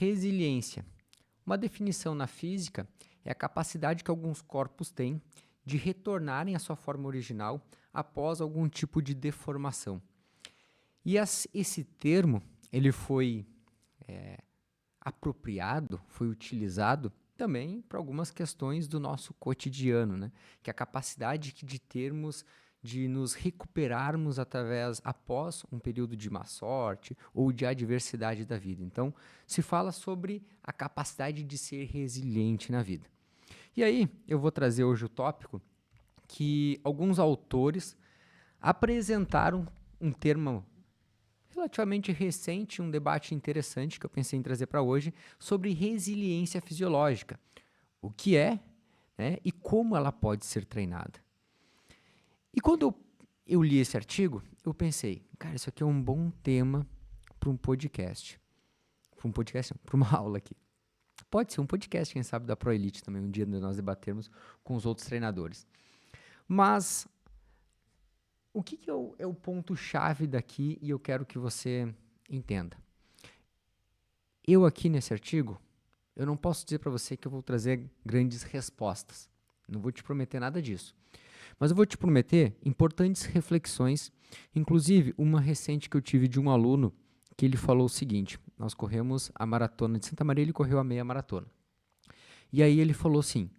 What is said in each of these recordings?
Resiliência. Uma definição na física é a capacidade que alguns corpos têm de retornarem à sua forma original após algum tipo de deformação. E esse termo ele foi apropriado, foi utilizado também para algumas questões do nosso cotidiano, né? Que é a capacidade de termos de nos recuperarmos após um período de má sorte ou de adversidade da vida. Então, se fala sobre a capacidade de ser resiliente na vida. E aí, eu vou trazer hoje o tópico que alguns autores apresentaram um termo relativamente recente, um debate interessante que eu pensei em trazer para hoje sobre resiliência fisiológica. O que é, né, e como ela pode ser treinada. E quando eu li esse artigo, eu pensei, cara, isso aqui é um bom tema para um podcast. Para um podcast, não, para uma aula aqui. Pode ser um podcast, quem sabe, da ProElite também, um dia nós debatermos com os outros treinadores. Mas o que é o ponto-chave daqui e eu quero que você entenda? Eu aqui nesse artigo, eu não posso dizer para você que eu vou trazer grandes respostas. Não vou te prometer nada disso. Mas eu vou te prometer importantes reflexões, inclusive uma recente que eu tive de um aluno que ele falou o seguinte, nós corremos a maratona de Santa Maria, ele correu a meia maratona. E aí ele falou assim,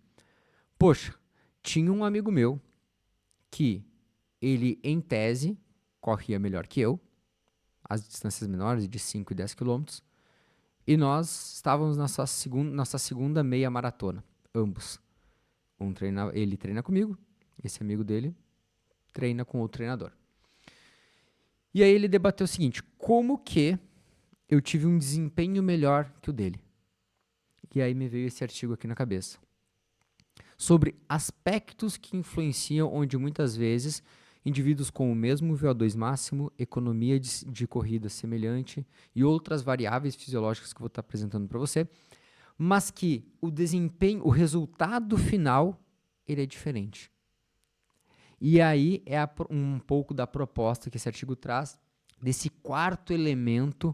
poxa, tinha um amigo meu que ele, em tese, corria melhor que eu, as distâncias menores de 5 e 10 quilômetros, e nós estávamos na nossa segunda meia maratona, ambos. Ele treina comigo, esse amigo dele treina com outro treinador. E aí ele debateu o seguinte, como que eu tive um desempenho melhor que o dele? E aí me veio esse artigo aqui na cabeça. Sobre aspectos que influenciam onde muitas vezes indivíduos com o mesmo VO2 máximo, economia de corrida semelhante e outras variáveis fisiológicas que eu vou estar apresentando para você, mas que o desempenho, o resultado final, ele é diferente. E aí é um pouco da proposta que esse artigo traz, desse quarto elemento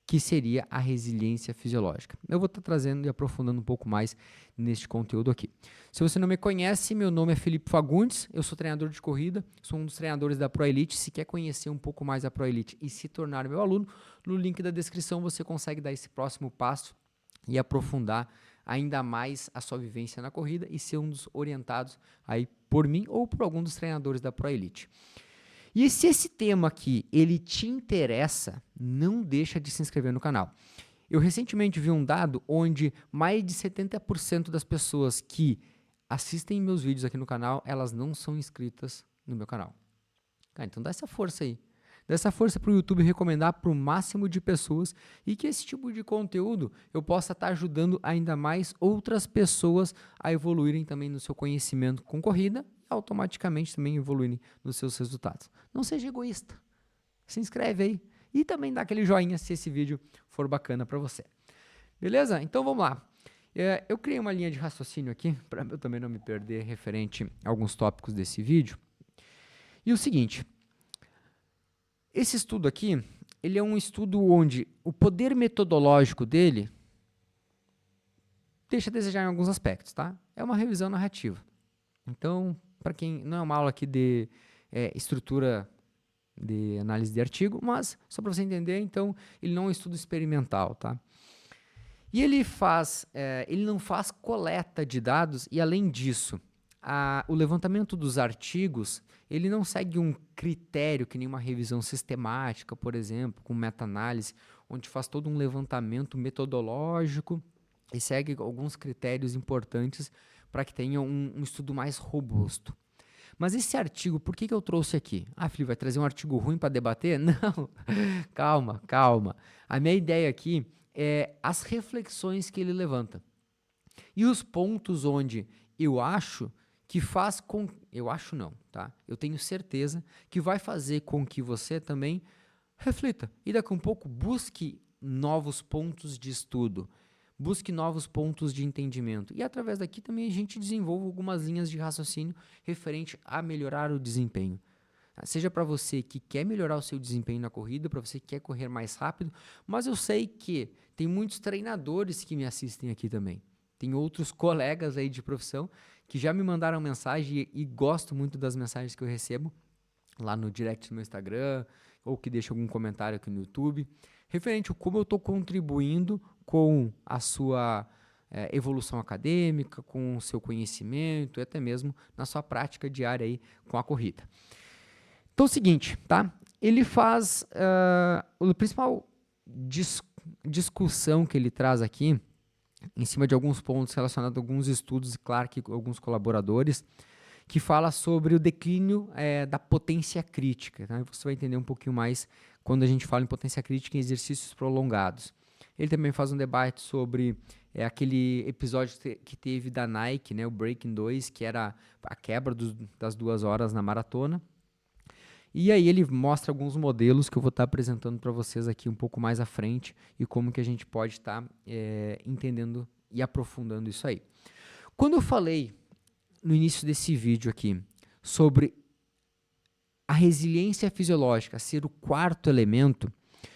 que seria a resiliência fisiológica. Eu vou estar trazendo e aprofundando um pouco mais neste conteúdo aqui. Se você não me conhece, meu nome é Felipe Fagundes, eu sou treinador de corrida, sou um dos treinadores da ProElite. Se quer conhecer um pouco mais a ProElite e se tornar meu aluno, no link da descrição você consegue dar esse próximo passo e aprofundar ainda mais a sua vivência na corrida e ser um dos orientados aí por mim ou por algum dos treinadores da ProElite. E se esse tema aqui, ele te interessa, não deixa de se inscrever no canal. Eu recentemente vi um dado onde mais de 70% das pessoas que assistem meus vídeos aqui no canal, elas não são inscritas no meu canal. Cara, então dá essa força aí. Dá essa força para o YouTube recomendar para o máximo de pessoas e que esse tipo de conteúdo eu possa estar ajudando ainda mais outras pessoas a evoluírem também no seu conhecimento com corrida e automaticamente também evoluírem nos seus resultados. Não seja egoísta. Se inscreve aí e também dá aquele joinha se esse vídeo for bacana para você. Beleza? Então vamos lá. Eu criei uma linha de raciocínio aqui para eu também não me perder referente a alguns tópicos desse vídeo. E o seguinte, esse estudo aqui, ele é um estudo onde o poder metodológico dele deixa a desejar em alguns aspectos, tá? É uma revisão narrativa. Então, para quem não é uma aula aqui de estrutura de análise de artigo, mas só para você entender, então, ele não é um estudo experimental, tá? E ele não faz coleta de dados e, além disso, o levantamento dos artigos, ele não segue um critério que nem uma revisão sistemática, por exemplo, com meta-análise, onde faz todo um levantamento metodológico e segue alguns critérios importantes para que tenha um estudo mais robusto. Mas esse artigo, por que eu trouxe aqui? Ah, Felipe, vai trazer um artigo ruim para debater? Não, calma, calma. A minha ideia aqui é as reflexões que ele levanta. E os pontos onde eu acho que faz com... Eu acho não, tá? Eu tenho certeza que vai fazer com que você também reflita. E daqui a um pouco busque novos pontos de estudo. Busque novos pontos de entendimento. E através daqui também a gente desenvolve algumas linhas de raciocínio referente a melhorar o desempenho. Seja para você que quer melhorar o seu desempenho na corrida, para você que quer correr mais rápido, mas eu sei que tem muitos treinadores que me assistem aqui também. Tem outros colegas aí de profissão que já me mandaram mensagem e gosto muito das mensagens que eu recebo lá no direct do meu Instagram ou que deixa algum comentário aqui no YouTube, referente a como eu estou contribuindo com a sua evolução acadêmica, com o seu conhecimento e até mesmo na sua prática diária aí com a corrida. Então é o seguinte, tá? Ele faz a principal discussão que ele traz aqui, em cima de alguns pontos relacionados a alguns estudos, e claro que alguns colaboradores, que fala sobre o declínio da potência crítica. Tá? Você vai entender um pouquinho mais quando a gente fala em potência crítica em exercícios prolongados. Ele também faz um debate sobre aquele episódio que teve da Nike, né, o Breaking 2, que era a quebra das 2 horas na maratona. E aí ele mostra alguns modelos que eu vou estar apresentando para vocês aqui um pouco mais à frente e como que a gente pode estar entendendo e aprofundando isso aí. Quando eu falei no início desse vídeo aqui sobre a resiliência fisiológica ser o quarto elemento,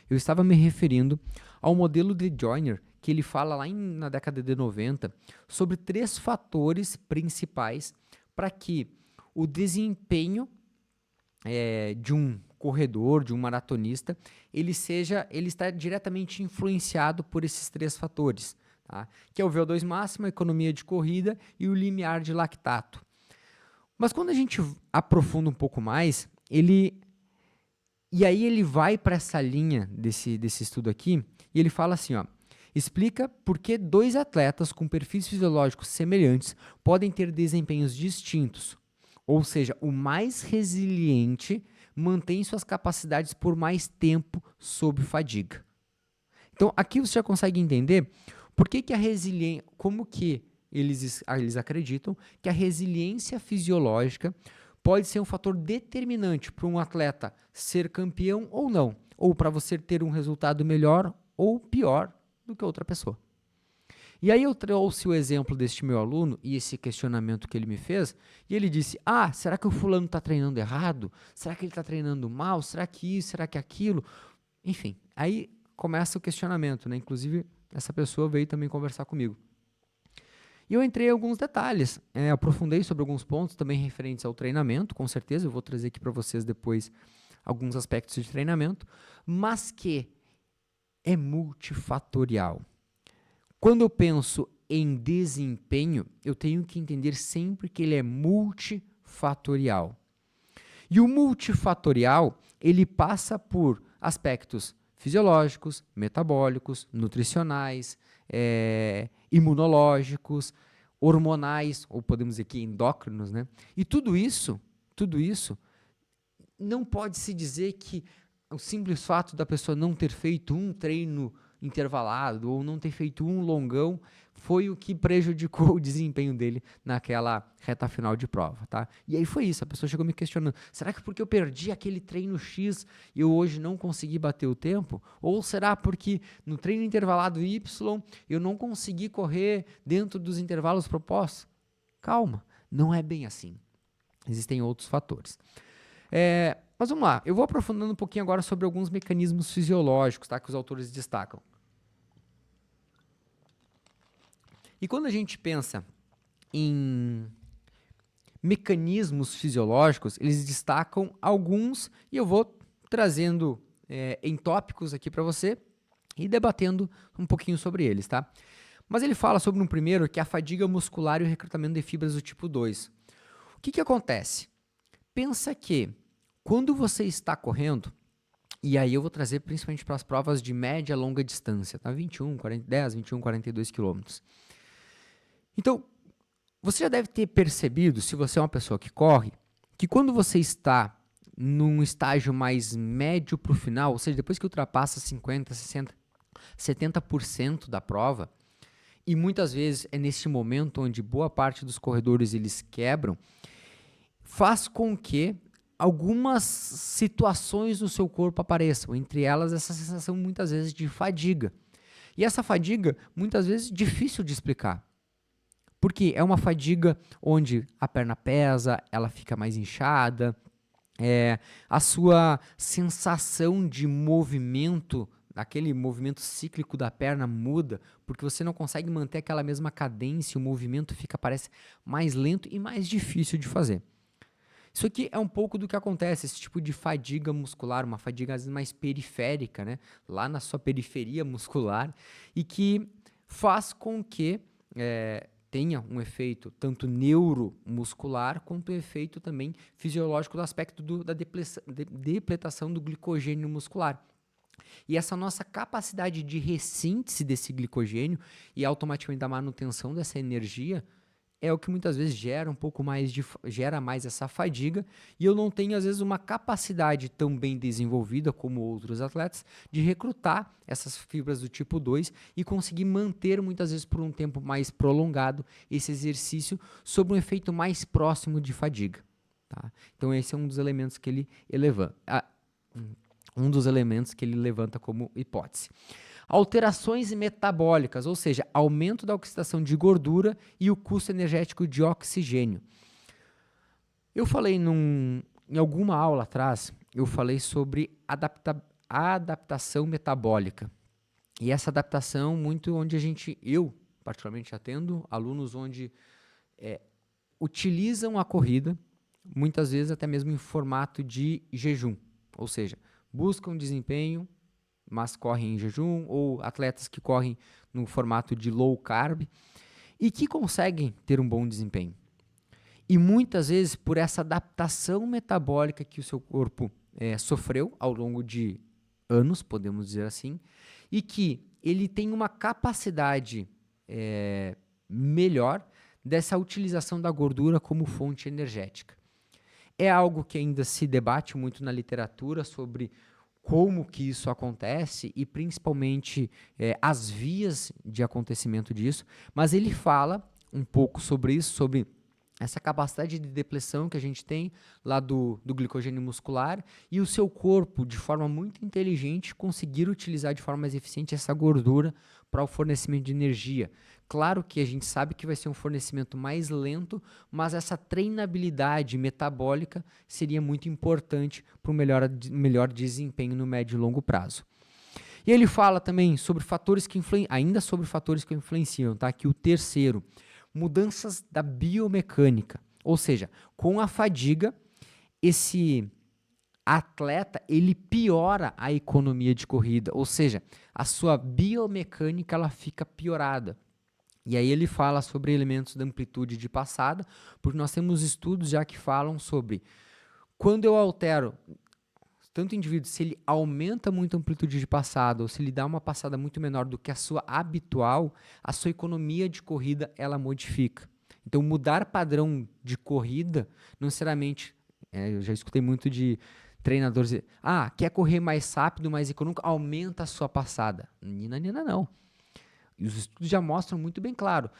eu estava me referindo ao modelo de Joyner, que ele fala lá na década de 90 sobre 3 fatores principais para que o desempenho de um corredor, de um maratonista, ele está diretamente influenciado por esses 3 fatores, tá? Que é o VO2 máximo, a economia de corrida e o limiar de lactato. Mas quando a gente aprofunda um pouco mais, ele vai para essa linha desse estudo aqui e ele fala assim, ó, explica por que 2 atletas com perfis fisiológicos semelhantes podem ter desempenhos distintos. Ou seja, o mais resiliente mantém suas capacidades por mais tempo sob fadiga. Então, aqui você já consegue entender por que a resiliência, como que eles acreditam que a resiliência fisiológica pode ser um fator determinante para um atleta ser campeão ou não, ou para você ter um resultado melhor ou pior do que outra pessoa. E aí eu trouxe o exemplo deste meu aluno e esse questionamento que ele me fez, e ele disse, será que o fulano está treinando errado? Será que ele está treinando mal? Será que isso? Será que aquilo? Enfim, aí começa o questionamento, né? Inclusive, essa pessoa veio também conversar comigo. E eu entrei em alguns detalhes, aprofundei sobre alguns pontos também referentes ao treinamento, com certeza, eu vou trazer aqui para vocês depois alguns aspectos de treinamento, mas que é multifatorial. Quando eu penso em desempenho, eu tenho que entender sempre que ele é multifatorial. E o multifatorial, ele passa por aspectos fisiológicos, metabólicos, nutricionais, imunológicos, hormonais, ou podemos dizer aqui endócrinos, né? E tudo isso, não pode se dizer que o simples fato da pessoa não ter feito um treino intervalado ou não ter feito um longão foi o que prejudicou o desempenho dele naquela reta final de prova, tá? E aí foi isso, a pessoa chegou me questionando, será que porque eu perdi aquele treino X e eu hoje não consegui bater o tempo? Ou será porque no treino intervalado Y eu não consegui correr dentro dos intervalos propostos? Calma, não é bem assim. Existem outros fatores. Mas vamos lá, eu vou aprofundando um pouquinho agora sobre alguns mecanismos fisiológicos, tá, que os autores destacam. E quando a gente pensa em mecanismos fisiológicos, eles destacam alguns e eu vou trazendo em tópicos aqui para você e debatendo um pouquinho sobre eles, tá? Mas ele fala sobre um primeiro, que é a fadiga muscular e o recrutamento de fibras do tipo 2. O que acontece? Pensa que quando você está correndo, e aí eu vou trazer principalmente para as provas de média e longa distância, tá? 21, 42 quilômetros. Então, você já deve ter percebido, se você é uma pessoa que corre, que quando você está num estágio mais médio para o final, ou seja, depois que ultrapassa 50, 60, 70% da prova, e muitas vezes é nesse momento onde boa parte dos corredores eles quebram, faz com que algumas situações no seu corpo apareçam, entre elas essa sensação muitas vezes de fadiga. E essa fadiga, muitas vezes, difícil de explicar. Porque é uma fadiga onde a perna pesa, ela fica mais inchada, a sua sensação de movimento aquele movimento cíclico da perna muda, porque você não consegue manter aquela mesma cadência, o movimento parece mais lento e mais difícil de fazer. Isso aqui é um pouco do que acontece, esse tipo de fadiga muscular, uma fadiga às vezes mais periférica, né? Lá na sua periferia muscular, e que faz com que tenha um efeito tanto neuromuscular quanto um efeito também fisiológico do aspecto da depletação do glicogênio muscular. E essa nossa capacidade de ressíntese desse glicogênio e automaticamente da manutenção dessa energia é o que muitas vezes gera mais essa fadiga, e eu não tenho às vezes uma capacidade tão bem desenvolvida como outros atletas de recrutar essas fibras do tipo 2 e conseguir manter muitas vezes por um tempo mais prolongado esse exercício sob um efeito mais próximo de fadiga, tá? Então esse é um dos elementos que ele levanta como hipótese. Alterações metabólicas, ou seja, aumento da oxidação de gordura e o custo energético de oxigênio. Eu falei em alguma aula atrás, eu falei sobre adaptação metabólica. E essa adaptação muito onde eu particularmente atendo alunos onde utilizam a corrida, muitas vezes até mesmo em formato de jejum, ou seja, buscam desempenho, mas correm em jejum, ou atletas que correm no formato de low carb e que conseguem ter um bom desempenho. E muitas vezes por essa adaptação metabólica que o seu corpo sofreu ao longo de anos, podemos dizer assim, e que ele tem uma capacidade melhor dessa utilização da gordura como fonte energética. É algo que ainda se debate muito na literatura sobre como que isso acontece e principalmente as vias de acontecimento disso, mas ele fala um pouco sobre isso, sobre essa capacidade de depleção que a gente tem lá do glicogênio muscular e o seu corpo, de forma muito inteligente, conseguir utilizar de forma mais eficiente essa gordura para o fornecimento de energia. Claro que a gente sabe que vai ser um fornecimento mais lento, mas essa treinabilidade metabólica seria muito importante para um melhor desempenho no médio e longo prazo. E ele fala também sobre fatores que influenciam, tá? Que o terceiro, mudanças da biomecânica, ou seja, com a fadiga, esse atleta ele piora a economia de corrida, ou seja, a sua biomecânica ela fica piorada. E aí ele fala sobre elementos da amplitude de passada, porque nós temos estudos já que falam sobre quando eu altero tanto o indivíduo, se ele aumenta muito a amplitude de passada ou se ele dá uma passada muito menor do que a sua habitual, a sua economia de corrida ela modifica. Então mudar padrão de corrida, não necessariamente, eu já escutei muito de treinadores dizer, quer correr mais rápido, mais econômico, aumenta a sua passada. Nina, não. E os estudos já mostram muito bem claro.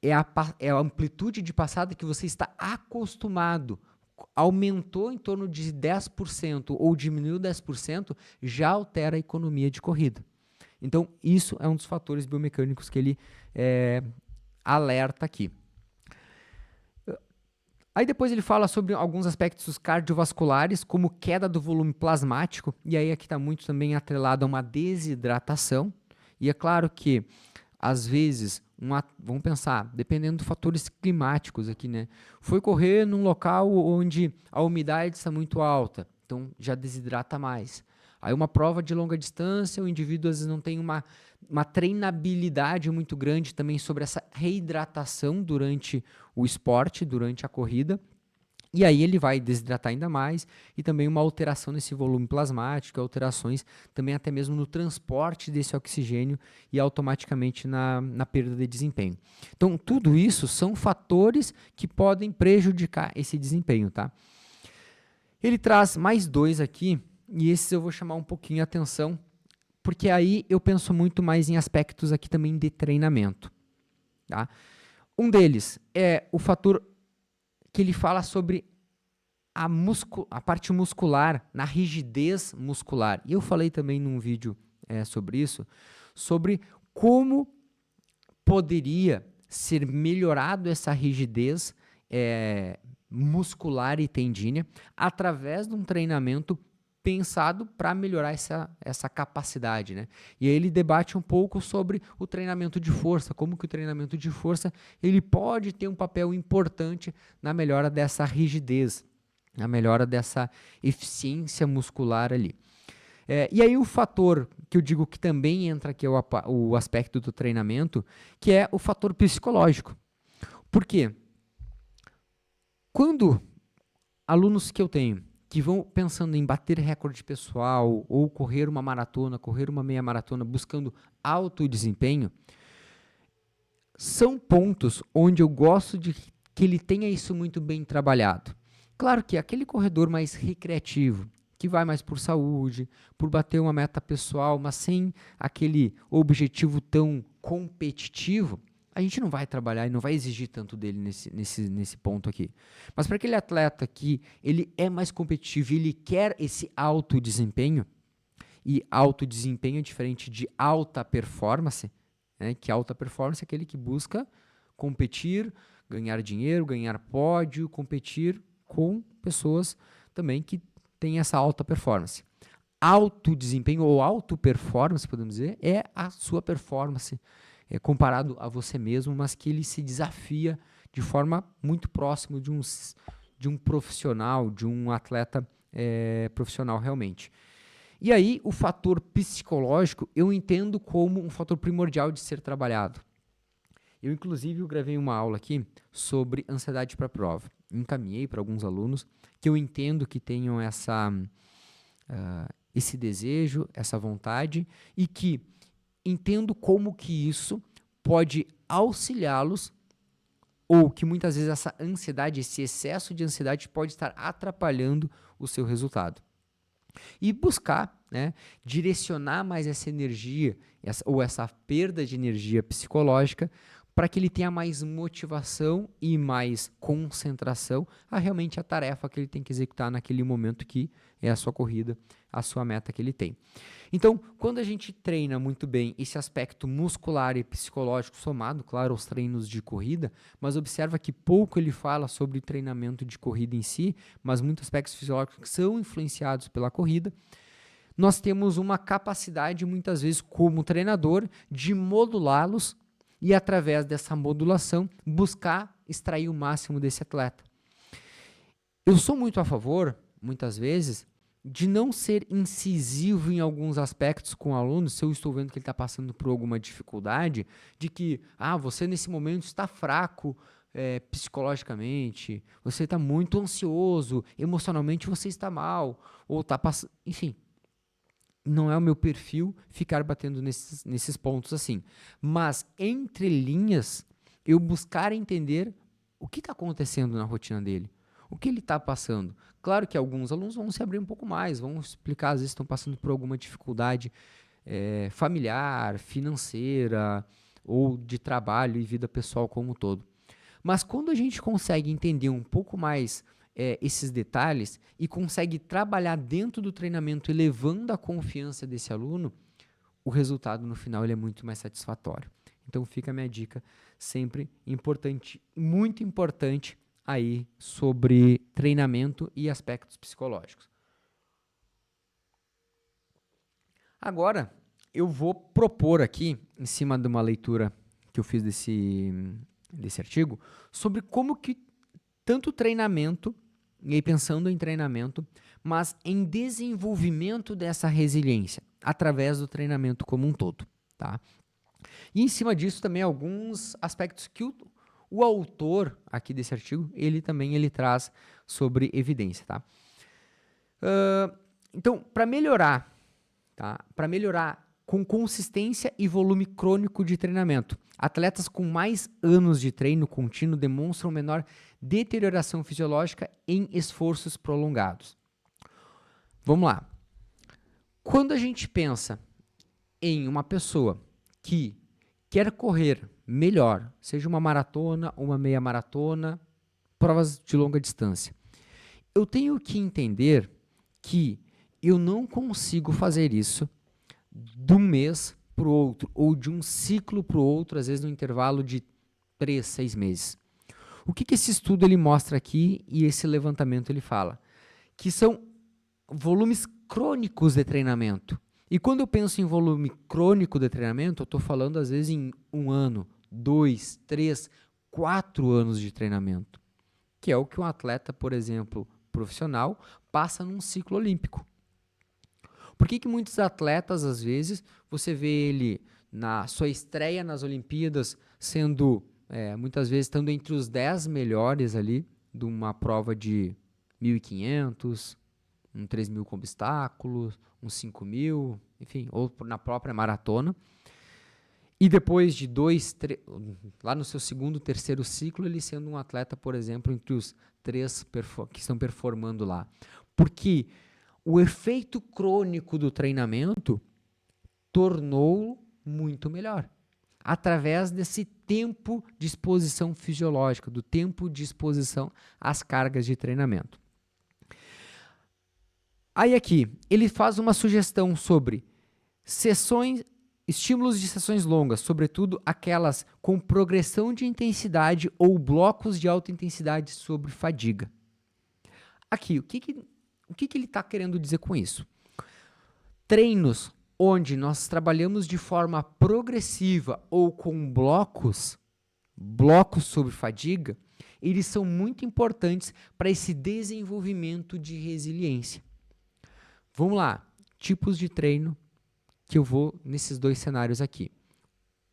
É a amplitude de passada que você está acostumado. Aumentou em torno de 10% ou diminuiu 10%, já altera a economia de corrida. Então, isso é um dos fatores biomecânicos que ele alerta aqui. Aí depois ele fala sobre alguns aspectos cardiovasculares, como queda do volume plasmático, e aí aqui está muito também atrelado a uma desidratação. E é claro que, às vezes, vamos pensar, dependendo dos fatores climáticos aqui, né? Foi correr num local onde a umidade está muito alta, então já desidrata mais. Aí uma prova de longa distância, o indivíduo às vezes não tem uma treinabilidade muito grande também sobre essa reidratação durante o esporte, durante a corrida. E aí ele vai desidratar ainda mais e também uma alteração nesse volume plasmático, alterações também até mesmo no transporte desse oxigênio e automaticamente na perda de desempenho. Então, tudo isso são fatores que podem prejudicar esse desempenho, tá? Ele traz mais dois aqui e esses eu vou chamar um pouquinho a atenção, porque aí eu penso muito mais em aspectos aqui também de treinamento, tá? Um deles é o fator que ele fala sobre a parte muscular, na rigidez muscular. E eu falei também num vídeo sobre isso, sobre como poderia ser melhorado essa rigidez muscular e tendínea através de um treinamento pensado para melhorar essa capacidade, né? E aí ele debate um pouco sobre o treinamento de força, como que o treinamento de força ele pode ter um papel importante na melhora dessa rigidez, na melhora dessa eficiência muscular ali. E aí o fator que eu digo que também entra aqui o aspecto do treinamento, que é o fator psicológico. Por quê? Quando alunos que eu tenho que vão pensando em bater recorde pessoal ou correr uma maratona, correr uma meia maratona, buscando alto desempenho, são pontos onde eu gosto de que ele tenha isso muito bem trabalhado. Claro que aquele corredor mais recreativo, que vai mais por saúde, por bater uma meta pessoal, mas sem aquele objetivo tão competitivo, a gente não vai trabalhar e não vai exigir tanto dele nesse ponto aqui. Mas para aquele atleta que ele é mais competitivo e ele quer esse alto desempenho, e alto desempenho é diferente de alta performance, né, que alta performance é aquele que busca competir, ganhar dinheiro, ganhar pódio, competir com pessoas também que têm essa alta performance. Alto desempenho ou alto performance, podemos dizer, é a sua performance comparado a você mesmo, mas que ele se desafia de forma muito próxima de um profissional, de um atleta profissional realmente. E aí, o fator psicológico eu entendo como um fator primordial de ser trabalhado. Eu, inclusive, gravei uma aula aqui sobre ansiedade para a prova. Encaminhei para alguns alunos que eu entendo que tenham esse desejo, essa vontade, e que entendo como que isso pode auxiliá-los, ou que muitas vezes essa ansiedade, esse excesso de ansiedade pode estar atrapalhando o seu resultado. E buscar, né, direcionar mais essa energia, essa perda de energia psicológica, para que ele tenha mais motivação e mais concentração a realmente a tarefa que ele tem que executar naquele momento que é a sua corrida, a sua meta que ele tem. Então, quando a gente treina muito bem esse aspecto muscular e psicológico somado, claro, aos treinos de corrida, mas observa que pouco ele fala sobre treinamento de corrida em si, mas muitos aspectos fisiológicos que são influenciados pela corrida, nós temos uma capacidade, muitas vezes, como treinador, de modulá-los e, através dessa modulação, buscar extrair o máximo desse atleta. Eu sou muito a favor, muitas vezes, de não ser incisivo em alguns aspectos com o aluno, se eu estou vendo que ele está passando por alguma dificuldade, de que, você nesse momento está fraco psicologicamente, você está muito ansioso, emocionalmente você está mal, ou está passando, enfim. Não é o meu perfil ficar batendo nesses pontos assim. Mas, entre linhas, eu buscar entender o que está acontecendo na rotina dele. O que ele está passando. Claro que alguns alunos vão se abrir um pouco mais, vão explicar, às vezes estão passando por alguma dificuldade familiar, financeira, ou de trabalho e vida pessoal como um todo. Mas quando a gente consegue entender um pouco mais esses detalhes e consegue trabalhar dentro do treinamento, elevando a confiança desse aluno, o resultado no final ele é muito mais satisfatório. Então fica a minha dica sempre importante, muito importante aí sobre treinamento e aspectos psicológicos. Agora eu vou propor aqui, em cima de uma leitura que eu fiz desse artigo, sobre como que tanto treinamento, e aí pensando em treinamento, mas em desenvolvimento dessa resiliência, através do treinamento como um todo, tá? E em cima disso também alguns aspectos que o autor aqui desse artigo, ele traz sobre evidência, tá? Então, para melhorar com consistência e volume crônico de treinamento, atletas com mais anos de treino contínuo demonstram menor deterioração fisiológica em esforços prolongados. Vamos lá. Quando a gente pensa em uma pessoa que quer correr melhor, seja uma maratona, uma meia maratona, provas de longa distância, eu tenho que entender que eu não consigo fazer isso de um mês para o outro, ou de um ciclo para o outro, às vezes no intervalo de 3, 6 meses. O que esse estudo ele mostra aqui e esse levantamento ele fala? Que são volumes crônicos de treinamento. E quando eu penso em volume crônico de treinamento, eu estou falando às vezes em 1 ano, 2, 3, 4 anos de treinamento, que é o que um atleta, por exemplo, profissional, passa num ciclo olímpico. Por que muitos atletas, às vezes, você vê ele na sua estreia nas Olimpíadas, sendo, muitas vezes, estando entre os 10 melhores ali, de uma prova de 1.500, um 3.000 com obstáculos, um 5.000, enfim, ou na própria maratona. E depois de 2, 3, lá no seu segundo, terceiro ciclo, ele sendo um atleta, por exemplo, entre os 3 que estão performando lá. Porque o efeito crônico do treinamento tornou muito melhor. Através desse tempo de exposição fisiológica, do tempo de exposição às cargas de treinamento. Aí aqui, ele faz uma sugestão sobre estímulos de sessões longas, sobretudo aquelas com progressão de intensidade ou blocos de alta intensidade sobre fadiga. Aqui, o que ele está querendo dizer com isso? Treinos onde nós trabalhamos de forma progressiva ou com blocos sobre fadiga, eles são muito importantes para esse desenvolvimento de resiliência. Vamos lá, tipos de treino que eu vou nesses 2 cenários aqui.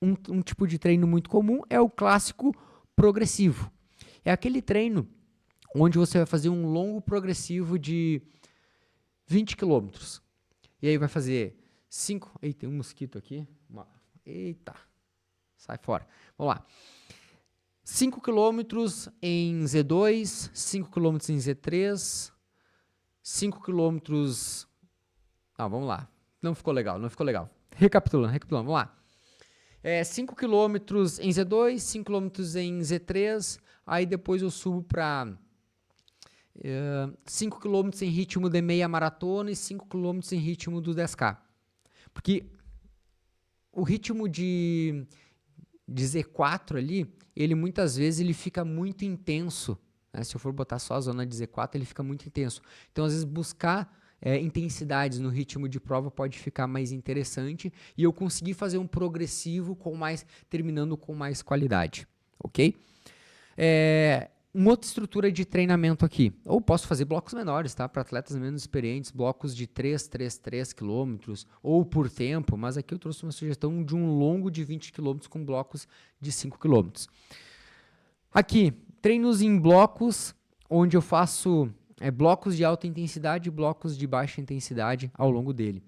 Um tipo de treino muito comum é o clássico progressivo. É aquele treino onde você vai fazer um longo progressivo de 20 km. E aí vai fazer 5... Eita, tem um mosquito aqui. Eita, sai fora. Vamos lá. 5 km em Z2, 5 km em Z3, 5 km... Não, vamos lá. Não ficou legal. Recapitulando, vamos lá. 5 km em Z2, 5 km em Z3, aí depois eu subo para 5 km em ritmo de meia maratona e 5 km em ritmo do 10K. Porque o ritmo de Z4 ali, ele muitas vezes ele fica muito intenso. Né? Se eu for botar só a zona de Z4, ele fica muito intenso. Então, às vezes, buscar intensidades no ritmo de prova pode ficar mais interessante e eu conseguir fazer um progressivo terminando com mais qualidade, ok? Uma outra estrutura de treinamento aqui, ou posso fazer blocos menores, tá? Para atletas menos experientes, blocos de 3 quilômetros, ou por tempo, mas aqui eu trouxe uma sugestão de um longo de 20 quilômetros com blocos de 5 quilômetros. Aqui, treinos em blocos, onde eu faço blocos de alta intensidade e blocos de baixa intensidade ao longo dele.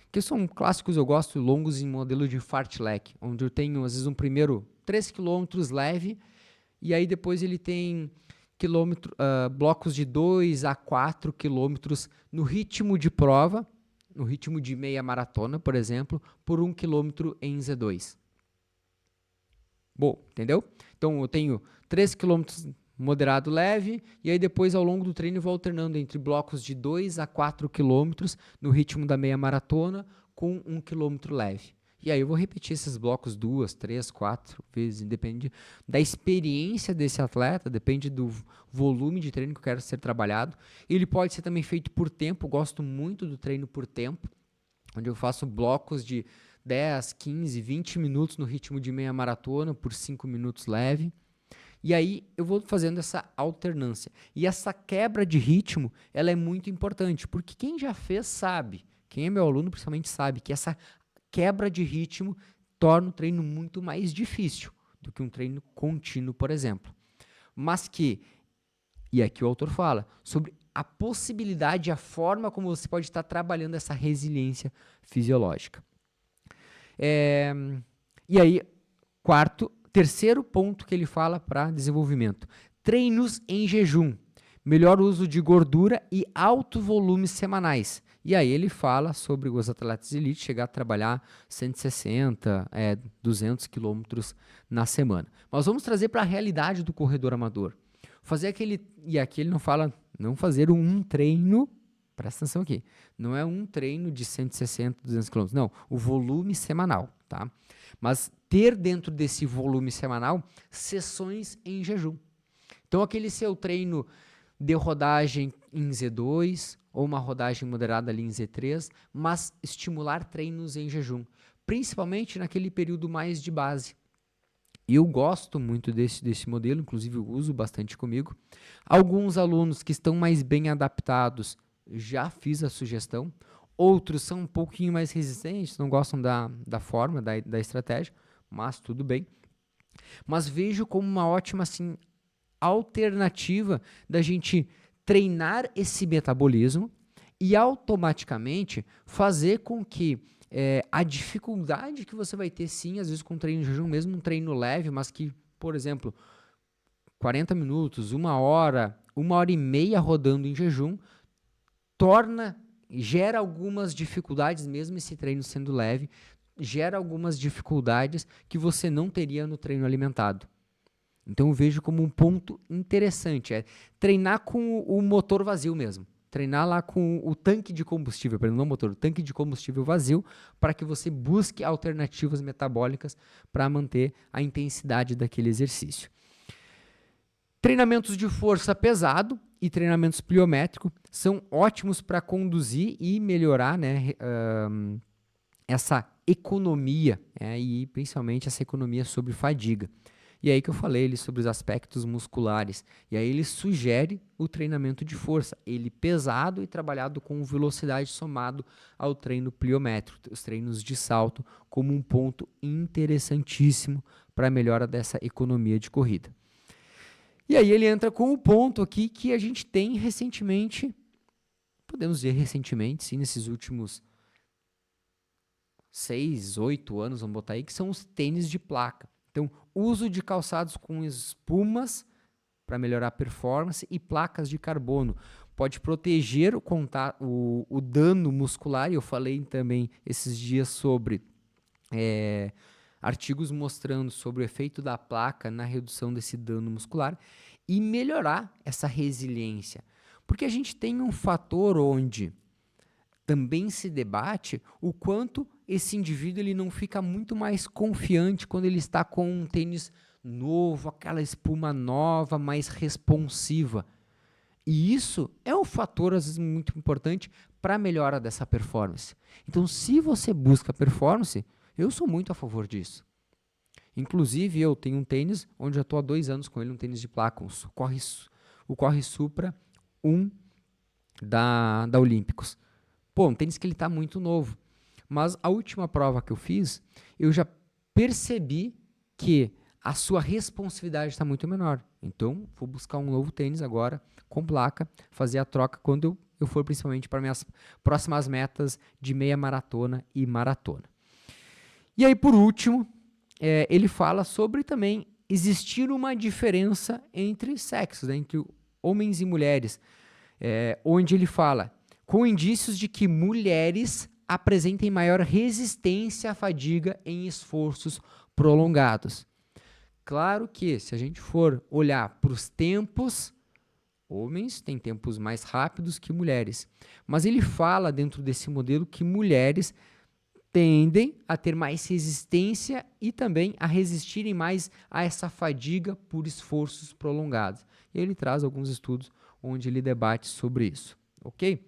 Que são clássicos, eu gosto, longos em modelo de fartlek, onde eu tenho, às vezes, um primeiro 3 km leve, e aí depois ele tem blocos de 2 a 4 km no ritmo de prova, no ritmo de meia maratona, por exemplo, por 1 km em Z2. Bom, entendeu? Então eu tenho 3 km moderado leve, e aí depois ao longo do treino eu vou alternando entre blocos de 2 a 4 km no ritmo da meia maratona com 1 km leve. E aí eu vou repetir esses blocos 2, 3, 4 vezes, depende da experiência desse atleta, depende do volume de treino que eu quero ser trabalhado. Ele pode ser também feito por tempo, gosto muito do treino por tempo, onde eu faço blocos de 10, 15, 20 minutos no ritmo de meia maratona por 5 minutos leve. E aí eu vou fazendo essa alternância. E essa quebra de ritmo, ela é muito importante, porque quem já fez sabe, quem é meu aluno principalmente sabe que essa quebra de ritmo torna o treino muito mais difícil do que um treino contínuo, por exemplo. Mas que, e aqui o autor fala, sobre a possibilidade, a forma como você pode estar trabalhando essa resiliência fisiológica. E aí, terceiro ponto que ele fala para desenvolvimento. Treinos em jejum. Melhor uso de gordura e alto volume semanais. E aí ele fala sobre os atletas de elite chegar a trabalhar 160, 200 quilômetros na semana. Mas vamos trazer para a realidade do corredor amador. Fazer e aqui ele não fala, não fazer um treino, presta atenção aqui, não é um treino de 160, 200 quilômetros, não, o volume semanal, tá? Mas ter dentro desse volume semanal sessões em jejum. Então aquele seu treino de rodagem em Z2 ou uma rodagem moderada ali em Z3, mas estimular treinos em jejum, principalmente naquele período mais de base. E eu gosto muito desse modelo, inclusive eu uso bastante comigo. Alguns alunos que estão mais bem adaptados, já fiz a sugestão. Outros são um pouquinho mais resistentes, não gostam da forma, da estratégia, mas tudo bem. Mas vejo como uma ótima assim, alternativa da gente treinar esse metabolismo e automaticamente fazer com que a dificuldade que você vai ter, sim, às vezes com treino de jejum, mesmo um treino leve, mas que, por exemplo, 40 minutos, 1 hora, 1 hora e meia rodando em jejum, gera algumas dificuldades, mesmo esse treino sendo leve, gera algumas dificuldades que você não teria no treino alimentado. Então eu vejo como um ponto interessante, treinar com o motor vazio mesmo. Treinar lá com o tanque de combustível, perdão, não motor, o tanque de combustível vazio, para que você busque alternativas metabólicas para manter a intensidade daquele exercício. Treinamentos de força pesado e treinamentos pliométricos são ótimos para conduzir e melhorar, né, essa economia, e principalmente essa economia sobre fadiga. E aí que eu falei sobre os aspectos musculares. E aí ele sugere o treinamento de força, ele pesado e trabalhado com velocidade somado ao treino pliométrico, os treinos de salto, como um ponto interessantíssimo para a melhora dessa economia de corrida. E aí ele entra com o ponto aqui que a gente tem recentemente, podemos dizer recentemente, sim, nesses últimos 6, 8 anos, vamos botar aí, que são os tênis de placa. Então, uso de calçados com espumas para melhorar a performance e placas de carbono. Pode proteger o dano muscular, e eu falei também esses dias sobre artigos mostrando sobre o efeito da placa na redução desse dano muscular e melhorar essa resiliência. Porque a gente tem um fator onde também se debate o quanto esse indivíduo ele não fica muito mais confiante quando ele está com um tênis novo, aquela espuma nova, mais responsiva. E isso é um fator, às vezes, muito importante para a melhora dessa performance. Então, se você busca performance, eu sou muito a favor disso. Inclusive, eu tenho um tênis onde já estou há 2 anos com ele, um tênis de placa, o Corre Supra 1 da Olímpicos. Pô, um tênis que ele está muito novo. Mas a última prova que eu fiz, eu já percebi que a sua responsividade está muito menor. Então, vou buscar um novo tênis agora, com placa, fazer a troca quando eu for principalmente para minhas próximas metas de meia maratona e maratona. E aí, por último, ele fala sobre também existir uma diferença entre sexos, né, entre homens e mulheres, onde ele fala com indícios de que mulheres apresentem maior resistência à fadiga em esforços prolongados. Claro que, se a gente for olhar para os tempos, homens têm tempos mais rápidos que mulheres. Mas ele fala dentro desse modelo que mulheres tendem a ter mais resistência e também a resistirem mais a essa fadiga por esforços prolongados. E ele traz alguns estudos onde ele debate sobre isso, ok?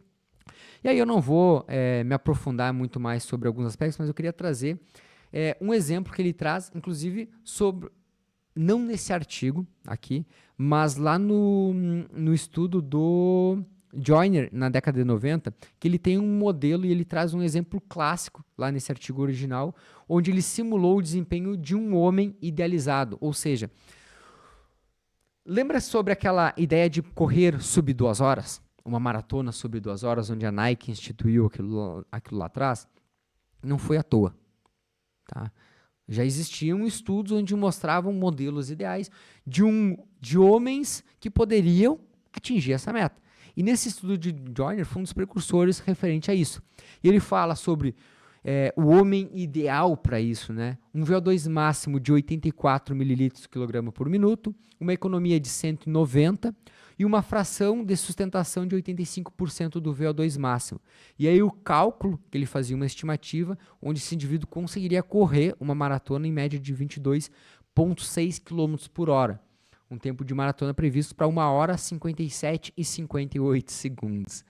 E aí eu não vou me aprofundar muito mais sobre alguns aspectos, mas eu queria trazer um exemplo que ele traz, inclusive, sobre, não nesse artigo aqui, mas lá no estudo do Joyner, na década de 90, que ele tem um modelo e ele traz um exemplo clássico lá nesse artigo original, onde ele simulou o desempenho de um homem idealizado, ou seja, lembra sobre aquela ideia de correr sub 2 horas? Uma maratona sobre 2 horas, onde a Nike instituiu aquilo lá atrás? Não foi à toa. Tá? Já existiam estudos onde mostravam modelos ideais de homens que poderiam atingir essa meta. E nesse estudo de Joyner foi um dos precursores referente a isso. E ele fala sobre o homem ideal para isso, né? Um VO2 máximo de 84 ml/kg por minuto, uma economia de 190 e uma fração de sustentação de 85% do VO2 máximo. E aí o cálculo, que ele fazia uma estimativa, onde esse indivíduo conseguiria correr uma maratona em média de 22,6 km por hora. um tempo de maratona previsto para 1 hora, 57 e 58 segundos.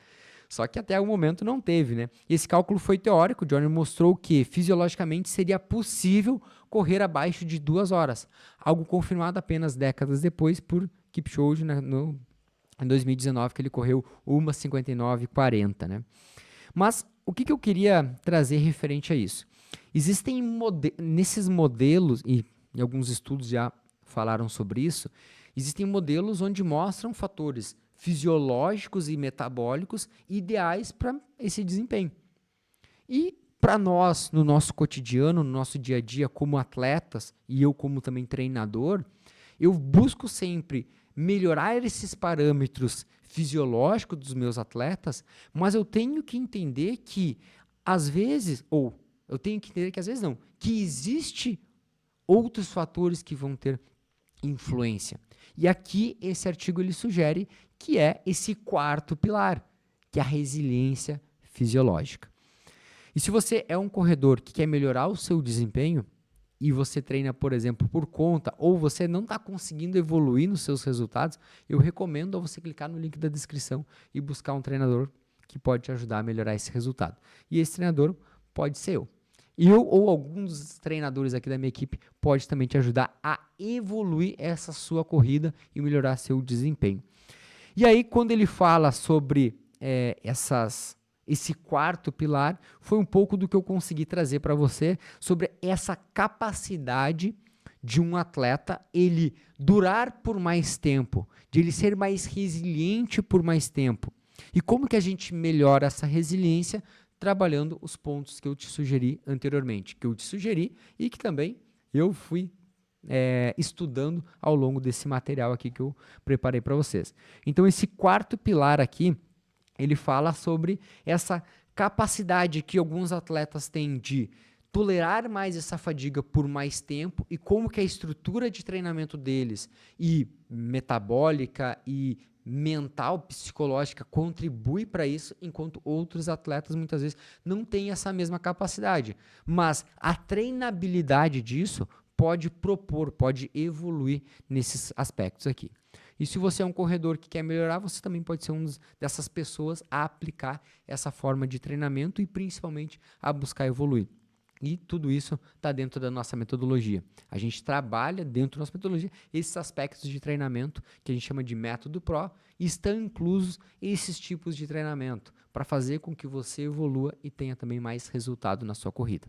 Só que até o momento não teve, né? E esse cálculo foi teórico. O Johnny mostrou que fisiologicamente seria possível correr abaixo de 2 horas, algo confirmado apenas décadas depois por Kipchoge em 2019, que ele correu 1:59:40, né? Mas o que eu queria trazer referente a isso? Existem nesses modelos, e alguns estudos já falaram sobre isso, existem modelos onde mostram fatores fisiológicos e metabólicos ideais para esse desempenho. E para nós, no nosso cotidiano, no nosso dia a dia, como atletas, e eu como também treinador, eu busco sempre melhorar esses parâmetros fisiológicos dos meus atletas, mas eu tenho que entender que, às vezes, que existe outros fatores que vão ter influência. E aqui esse artigo ele sugere que é esse quarto pilar, que é a resiliência fisiológica. E se você é um corredor que quer melhorar o seu desempenho e você treina, por exemplo, por conta, ou você não está conseguindo evoluir nos seus resultados, eu recomendo a você clicar no link da descrição e buscar um treinador que pode te ajudar a melhorar esse resultado. E esse treinador pode ser eu. Eu ou alguns dos treinadores aqui da minha equipe pode também te ajudar a evoluir essa sua corrida e melhorar seu desempenho. E aí, quando ele fala sobre esse quarto pilar, foi um pouco do que eu consegui trazer para você sobre essa capacidade de um atleta ele durar por mais tempo, de ele ser mais resiliente por mais tempo. E como que a gente melhora essa resiliência? Trabalhando os pontos que eu te sugeri anteriormente, que eu te sugeri e que também eu fui estudando ao longo desse material aqui que eu preparei para vocês. Então, esse quarto pilar aqui, ele fala sobre essa capacidade que alguns atletas têm de tolerar mais essa fadiga por mais tempo e como que a estrutura de treinamento deles e metabólica e mental, psicológica contribui para isso, enquanto outros atletas muitas vezes não têm essa mesma capacidade. Mas a treinabilidade disso pode evoluir nesses aspectos aqui. E se você é um corredor que quer melhorar, você também pode ser uma dessas pessoas a aplicar essa forma de treinamento e principalmente a buscar evoluir. E tudo isso está dentro da nossa metodologia. A gente trabalha dentro da nossa metodologia esses aspectos de treinamento que a gente chama de método PRO e estão inclusos esses tipos de treinamento para fazer com que você evolua e tenha também mais resultado na sua corrida.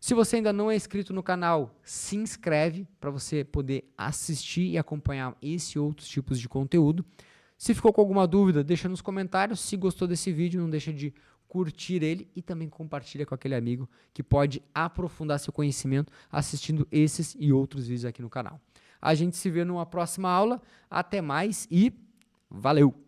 Se você ainda não é inscrito no canal, se inscreve para você poder assistir e acompanhar esse e outros tipos de conteúdo. Se ficou com alguma dúvida, deixa nos comentários. Se gostou desse vídeo, não deixa de curtir ele e também compartilha com aquele amigo que pode aprofundar seu conhecimento assistindo esses e outros vídeos aqui no canal. A gente se vê numa próxima aula. Até mais e valeu!